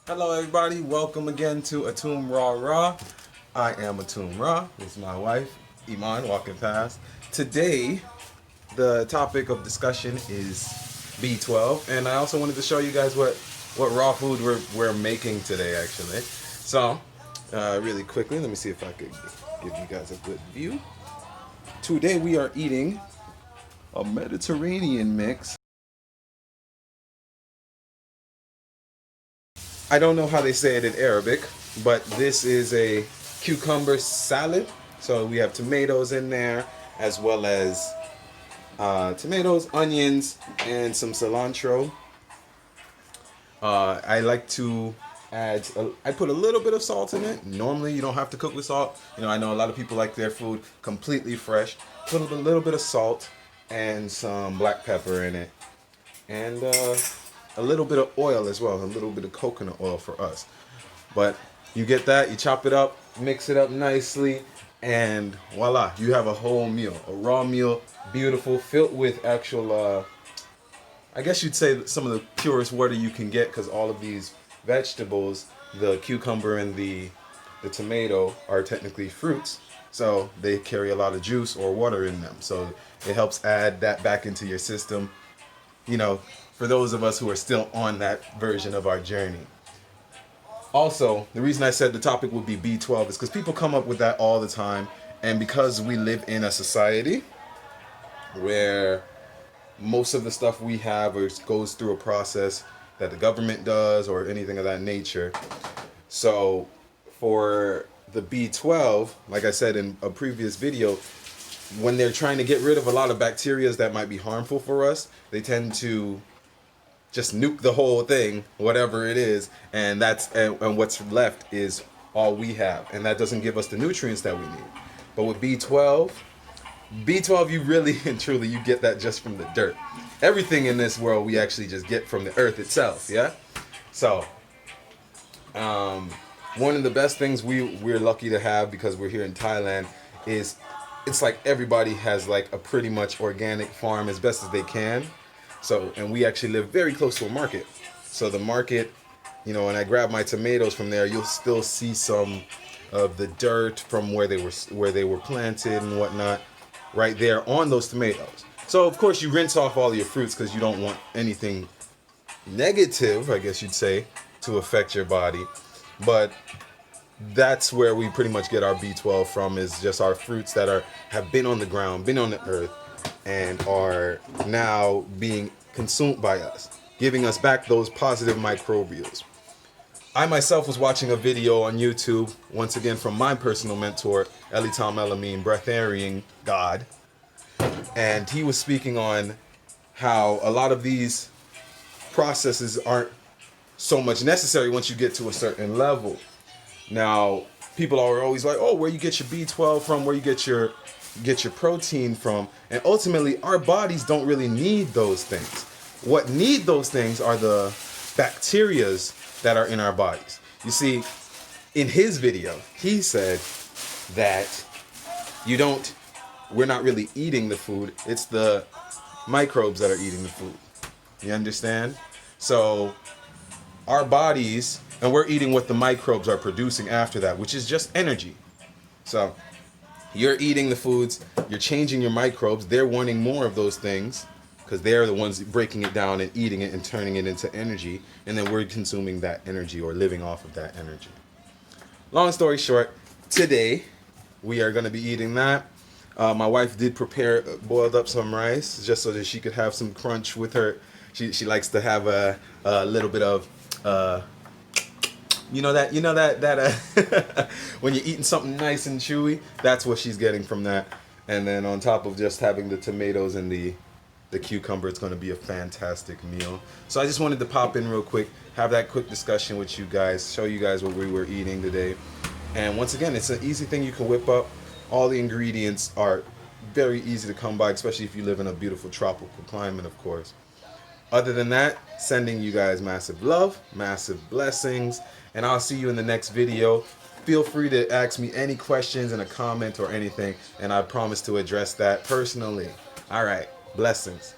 Hello everybody, welcome again to Atum Ra Raw. I am Atum Ra. This is my wife, Iman, walking past. Today, the topic of discussion is B12, and I also wanted to show you guys what raw food we're making today, actually. So, really quickly, let me see if I could give you guys a good view. Today we are eating a Mediterranean mix. I don't know how they say it in Arabic, but this is a cucumber salad. So we have tomatoes in there, as well as tomatoes, onions, and some cilantro. I like to I put a little bit of salt in it. Normally, you don't have to cook with salt. I know a lot of people like their food completely fresh. Put a little bit of salt and some black pepper in it, and a little bit of oil as well, a little bit of coconut oil for us. But you get that, you chop it up, mix it up nicely, and voila, you have a whole meal, a raw meal, beautiful, filled with actual, I guess you'd say some of the purest water you can get, because all of these vegetables, the cucumber and the tomato, are technically fruits. So they carry a lot of juice or water in them. So it helps add that back into your system, for those of us who are still on that version of our journey. Also, the reason I said the topic would be B12 is because people come up with that all the time. And because we live in a society where most of the stuff we have goes through a process that the government does or anything of that nature. So for the B12, like I said in a previous video, when they're trying to get rid of a lot of bacteria that might be harmful for us, they tend to just nuke the whole thing, whatever it is, and what's left is all we have, and that doesn't give us the nutrients that we need. But with B12, you really and truly you get that just from the dirt. Everything in this world we actually just get from the earth itself, yeah. So, one of the best things we're lucky to have because we're here in Thailand is it's like everybody has like a pretty much organic farm as best as they can. So, and we actually live very close to a market. So the market, when I grab my tomatoes from there, you'll still see some of the dirt from where they were planted and whatnot, right there on those tomatoes. So of course you rinse off all your fruits because you don't want anything negative, I guess you'd say, to affect your body. But that's where we pretty much get our B12 from, is just our fruits that have been on the ground, been on the earth, and are now being consumed by us, giving us back those positive microbials. I myself was watching a video on YouTube, once again from my personal mentor, Atum Ra Raw, Breatharian God, and he was speaking on how a lot of these processes aren't so much necessary once you get to a certain level. Now, people are always like, oh, where you get your B12 from, where you get your protein from, and ultimately our bodies don't really need those things. What need those things are the bacterias that are in our bodies. You see, in his video, he said that we're not really eating the food, it's the microbes that are eating the food. You understand? So our bodies, and we're eating what the microbes are producing after that, which is just energy. So you're eating the foods, you're changing your microbes, they're wanting more of those things because they're the ones breaking it down and eating it and turning it into energy, and then we're consuming that energy or living off of that energy. Long story short, today we are going to be eating that. My wife did boiled up some rice just so that she could have some crunch with her. She likes to have a little bit of when you're eating something nice and chewy, that's what she's getting from that. And then on top of just having the tomatoes and the cucumber, it's going to be a fantastic meal. So I just wanted to pop in real quick, have that quick discussion with you guys, show you guys what we were eating today. And once again, it's an easy thing you can whip up. All the ingredients are very easy to come by, especially if you live in a beautiful tropical climate, of course. Other than that, sending you guys massive love, massive blessings, and I'll see you in the next video. Feel free to ask me any questions in a comment or anything, and I promise to address that personally. All right, blessings.